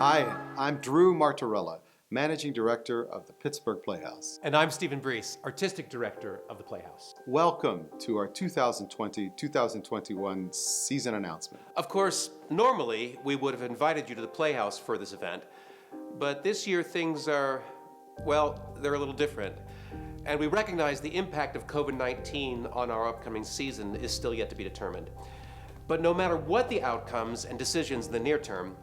Hi, I'm Drew Martorella, Managing Director of the Pittsburgh Playhouse. And I'm Stephen Brees, Artistic Director of the Playhouse. Welcome to our 2020-2021 season announcement. Of course, normally we would have invited you to the Playhouse for this event, but this year things are, well, they're a little different. And we recognize the impact of COVID-19 on our upcoming season is still yet to be determined. But no matter what the outcomes and decisions in the near term,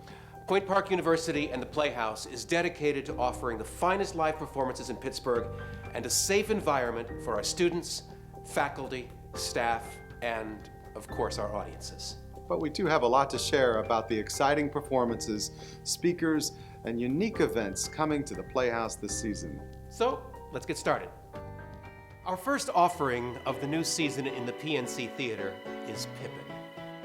Point Park University and the Playhouse is dedicated to offering the finest live performances in Pittsburgh and a safe environment for our students, faculty, staff, and of course our audiences. But we do have a lot to share about the exciting performances, speakers, and unique events coming to the Playhouse this season. So, let's get started. Our first offering of the new season in the PNC Theater is Pippin.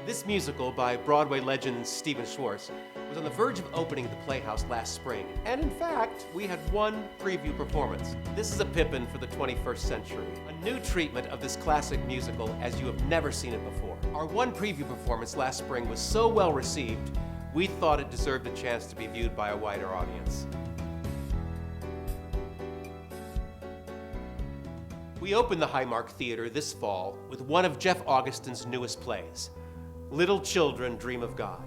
This musical by Broadway legend Stephen Schwartz was on the verge of opening at the Playhouse last spring, and in fact, we had one preview performance. This is a Pippin for the 21st century, a new treatment of this classic musical as you have never seen it before. Our one preview performance last spring was so well received, we thought it deserved a chance to be viewed by a wider audience. We opened the Highmark Theater this fall with one of Jeff Augustin's newest plays, Little Children Dream of God.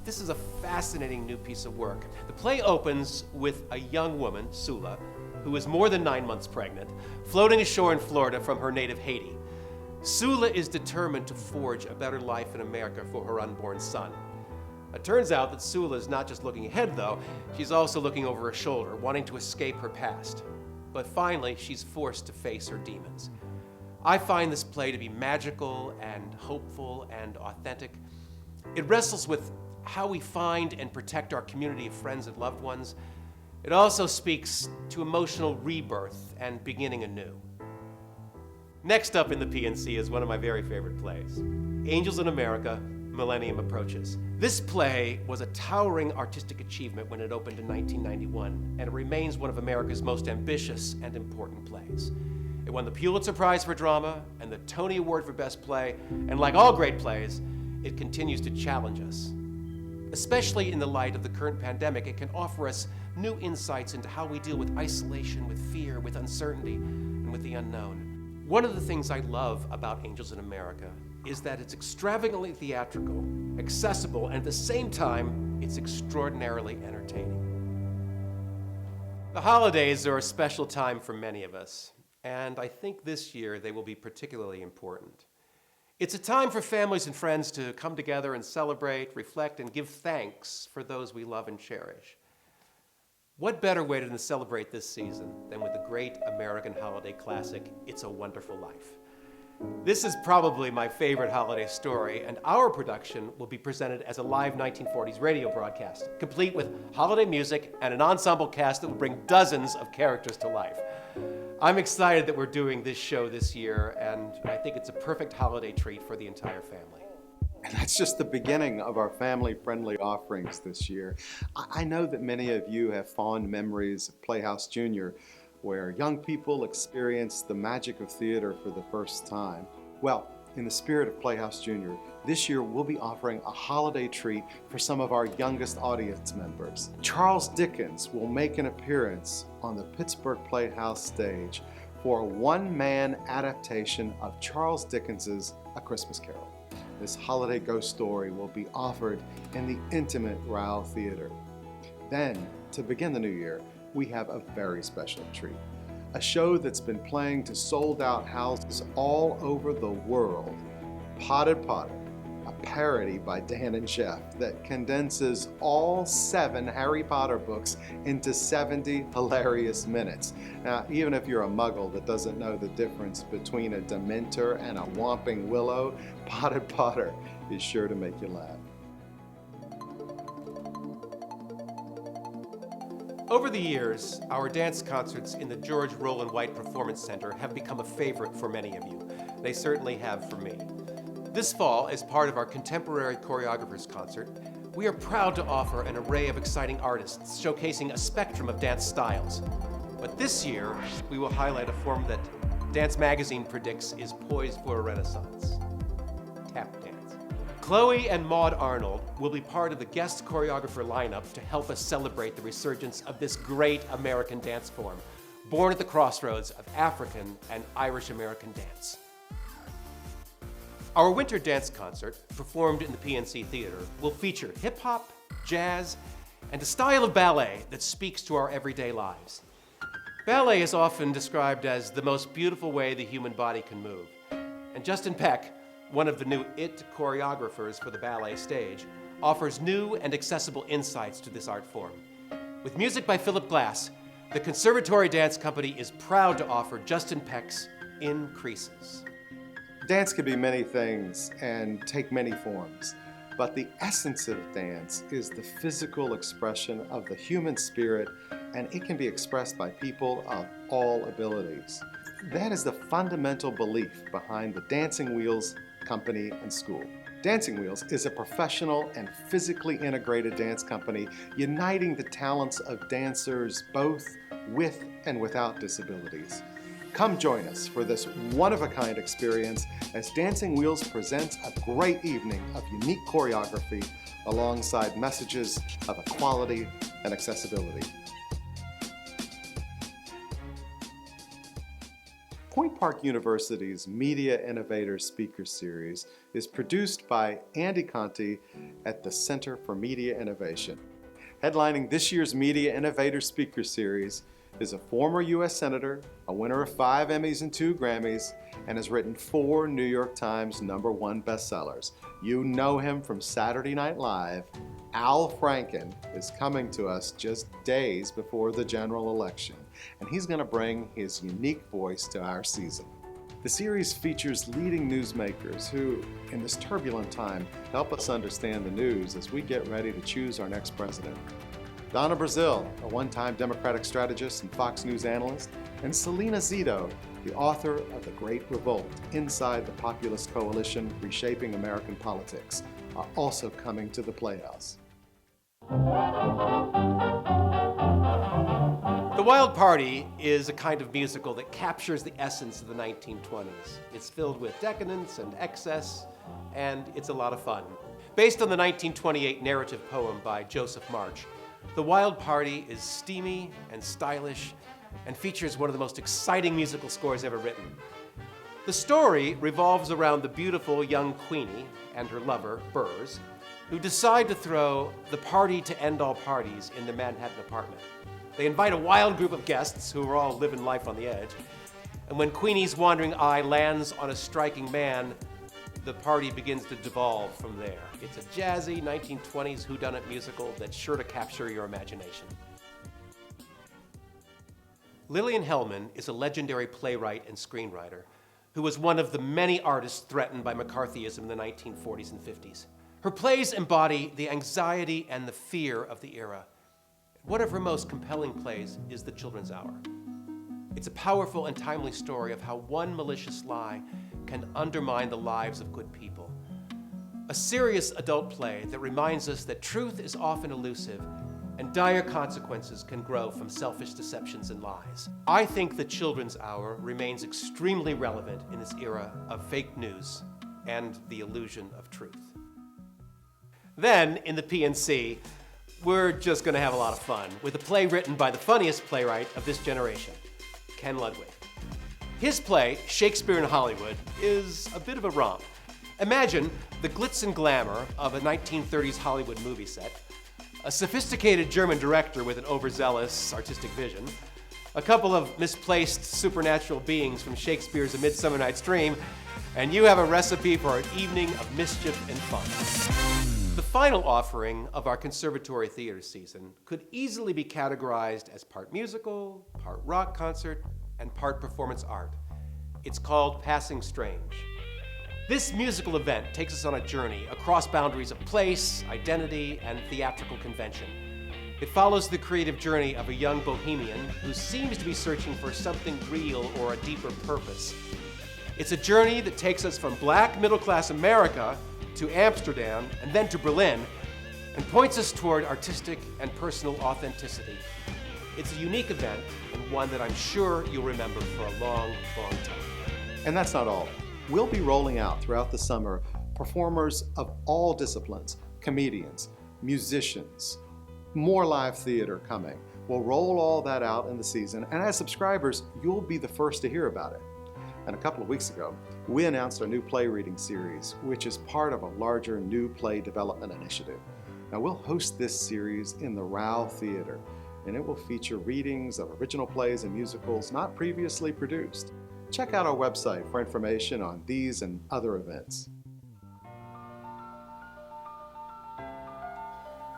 This is a fascinating new piece of work. The play opens with a young woman, Sula, who is more than 9 months pregnant, floating ashore in Florida from her native Haiti. Sula is determined to forge a better life in America for her unborn son. It turns out that Sula is not just looking ahead, though, she's also looking over her shoulder, wanting to escape her past. But finally, she's forced to face her demons. I find this play to be magical and hopeful and authentic. It wrestles with how we find and protect our community of friends and loved ones. It also speaks to emotional rebirth and beginning anew. Next up in the PNC is one of my very favorite plays, Angels in America, Millennium Approaches. This play was a towering artistic achievement when it opened in 1991, and it remains one of America's most ambitious and important plays. It won the Pulitzer Prize for Drama and the Tony Award for Best Play, and like all great plays, it continues to challenge us. Especially in the light of the current pandemic, it can offer us new insights into how we deal with isolation, with fear, with uncertainty, and with the unknown. One of the things I love about Angels in America is that it's extravagantly theatrical, accessible, and at the same time, it's extraordinarily entertaining. The holidays are a special time for many of us, and I think this year they will be particularly important. It's a time for families and friends to come together and celebrate, reflect, and give thanks for those we love and cherish. What better way to celebrate this season than with the great American holiday classic, It's a Wonderful Life? This is probably my favorite holiday story, and our production will be presented as a live 1940s radio broadcast, complete with holiday music and an ensemble cast that will bring dozens of characters to life. I'm excited that we're doing this show this year, and I think it's a perfect holiday treat for the entire family. And that's just the beginning of our family-friendly offerings this year. I know that many of you have fond memories of Playhouse Junior, where young people experience the magic of theater for the first time. Well, in the spirit of Playhouse Junior, this year we'll be offering a holiday treat for some of our youngest audience members. Charles Dickens will make an appearance on the Pittsburgh Playhouse stage for a one-man adaptation of Charles Dickens's A Christmas Carol. This holiday ghost story will be offered in the intimate Rao Theater. Then, to begin the new year, we have a very special treat. A show that's been playing to sold-out houses all over the world, Potted Potter, a parody by Dan and Jeff that condenses all 7 Harry Potter books into 70 hilarious minutes. Now, even if you're a muggle that doesn't know the difference between a Dementor and a Whomping Willow, Potted Potter is sure to make you laugh. Over the years, our dance concerts in the George Roland White Performance Center have become a favorite for many of you. They certainly have for me. This fall, as part of our Contemporary Choreographers Concert, we are proud to offer an array of exciting artists showcasing a spectrum of dance styles. But this year, we will highlight a form that Dance Magazine predicts is poised for a renaissance: tap dance. Chloe and Maude Arnold will be part of the guest choreographer lineup to help us celebrate the resurgence of this great American dance form, born at the crossroads of African and Irish American dance. Our winter dance concert, performed in the PNC Theater, will feature hip-hop, jazz, and a style of ballet that speaks to our everyday lives. Ballet is often described as the most beautiful way the human body can move. And Justin Peck, one of the new IT choreographers for the ballet stage, offers new and accessible insights to this art form. With music by Philip Glass, the Conservatory Dance Company is proud to offer Justin Peck's Increases. Dance can be many things and take many forms, but the essence of dance is the physical expression of the human spirit, and it can be expressed by people of all abilities. That is the fundamental belief behind the Dancing Wheels Company and School. Dancing Wheels is a professional and physically integrated dance company uniting the talents of dancers both with and without disabilities. Come join us for this one-of-a-kind experience as Dancing Wheels presents a great evening of unique choreography alongside messages of equality and accessibility. Point Park University's Media Innovators Speaker Series is produced by Andy Conti at the Center for Media Innovation. Headlining this year's Media Innovators Speaker Series is a former U.S. Senator, a winner of 5 Emmys and 2 Grammys, and has written 4 New York Times #1 bestsellers. You know him from Saturday Night Live. Al Franken is coming to us just days before the general election, and he's going to bring his unique voice to our season. The series features leading newsmakers who, in this turbulent time, help us understand the news as we get ready to choose our next president. Donna Brazil, a one-time Democratic strategist and Fox News analyst, and Selena Zito, the author of The Great Revolt, Inside the Populist Coalition Reshaping American Politics, are also coming to the Playhouse. The Wild Party is a kind of musical that captures the essence of the 1920s. It's filled with decadence and excess, and it's a lot of fun. Based on the 1928 narrative poem by Joseph March, The Wild Party is steamy and stylish and features one of the most exciting musical scores ever written. The story revolves around the beautiful young Queenie and her lover, Burrs, who decide to throw the party to end all parties in their Manhattan apartment. They invite a wild group of guests who are all living life on the edge, and when Queenie's wandering eye lands on a striking man, the party begins to devolve from there. It's a jazzy 1920s whodunit musical that's sure to capture your imagination. Lillian Hellman is a legendary playwright and screenwriter who was one of the many artists threatened by McCarthyism in the 1940s and 50s. Her plays embody the anxiety and the fear of the era. One of her most compelling plays is The Children's Hour. It's a powerful and timely story of how one malicious lie can undermine the lives of good people. A serious adult play that reminds us that truth is often elusive and dire consequences can grow from selfish deceptions and lies. I think The Children's Hour remains extremely relevant in this era of fake news and the illusion of truth. Then, in the PNC, we're just going to have a lot of fun with a play written by the funniest playwright of this generation, Ken Ludwig. His play, Shakespeare in Hollywood, is a bit of a romp. Imagine the glitz and glamour of a 1930s Hollywood movie set, a sophisticated German director with an overzealous artistic vision, a couple of misplaced supernatural beings from Shakespeare's A Midsummer Night's Dream, and you have a recipe for an evening of mischief and fun. The final offering of our conservatory theater season could easily be categorized as part musical, part rock concert, and part performance art. It's called Passing Strange. This musical event takes us on a journey across boundaries of place, identity, and theatrical convention. It follows the creative journey of a young bohemian who seems to be searching for something real or a deeper purpose. It's a journey that takes us from black middle-class America to Amsterdam and then to Berlin and points us toward artistic and personal authenticity. It's a unique event and one that I'm sure you'll remember for a long, long time. And that's not all. We'll be rolling out throughout the summer performers of all disciplines, comedians, musicians, more live theater coming. We'll roll all that out in the season, and as subscribers, you'll be the first to hear about it. And a couple of weeks ago, we announced our new play reading series, which is part of a larger new play development initiative. Now, we'll host this series in the Rao Theater, and it will feature readings of original plays and musicals not previously produced. Check out our website for information on these and other events.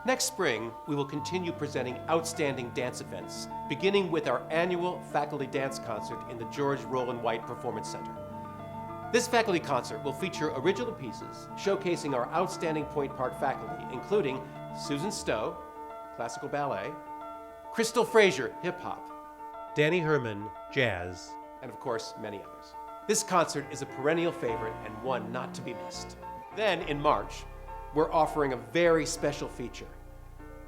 Next spring, we will continue presenting outstanding dance events, beginning with our annual faculty dance concert in the George Roland White Performance Center. This faculty concert will feature original pieces showcasing our outstanding Point Park faculty, including Susan Stowe, classical ballet, Crystal Frazier, hip-hop, Danny Herman, jazz, and of course, many others. This concert is a perennial favorite and one not to be missed. Then, in March, we're offering a very special feature.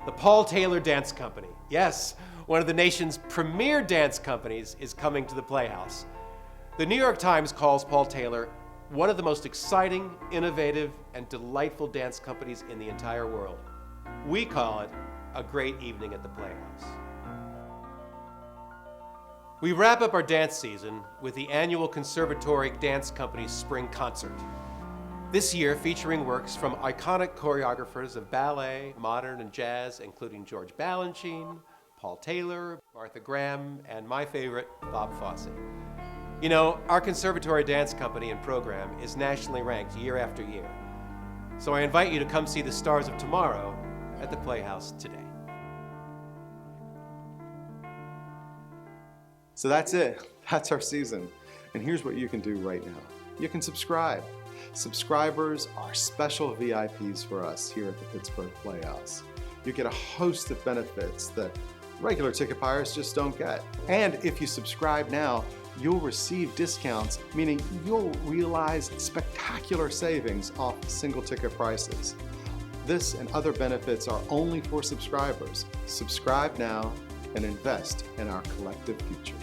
The Paul Taylor Dance Company. Yes, one of the nation's premier dance companies is coming to the Playhouse. The New York Times calls Paul Taylor one of the most exciting, innovative, and delightful dance companies in the entire world. We call it a great evening at the Playhouse. We wrap up our dance season with the annual Conservatory Dance Company's Spring Concert. This year featuring works from iconic choreographers of ballet, modern, and jazz, including George Balanchine, Paul Taylor, Martha Graham, and my favorite, Bob Fosse. You know, our Conservatory Dance Company and program is nationally ranked year after year. So I invite you to come see the stars of tomorrow at the Playhouse today. So that's it. That's our season. And here's what you can do right now. You can subscribe. Subscribers are special VIPs for us here at the Pittsburgh Playhouse. You get a host of benefits that regular ticket buyers just don't get. And if you subscribe now, you'll receive discounts, meaning you'll realize spectacular savings off single ticket prices. This and other benefits are only for subscribers. Subscribe now and invest in our collective future.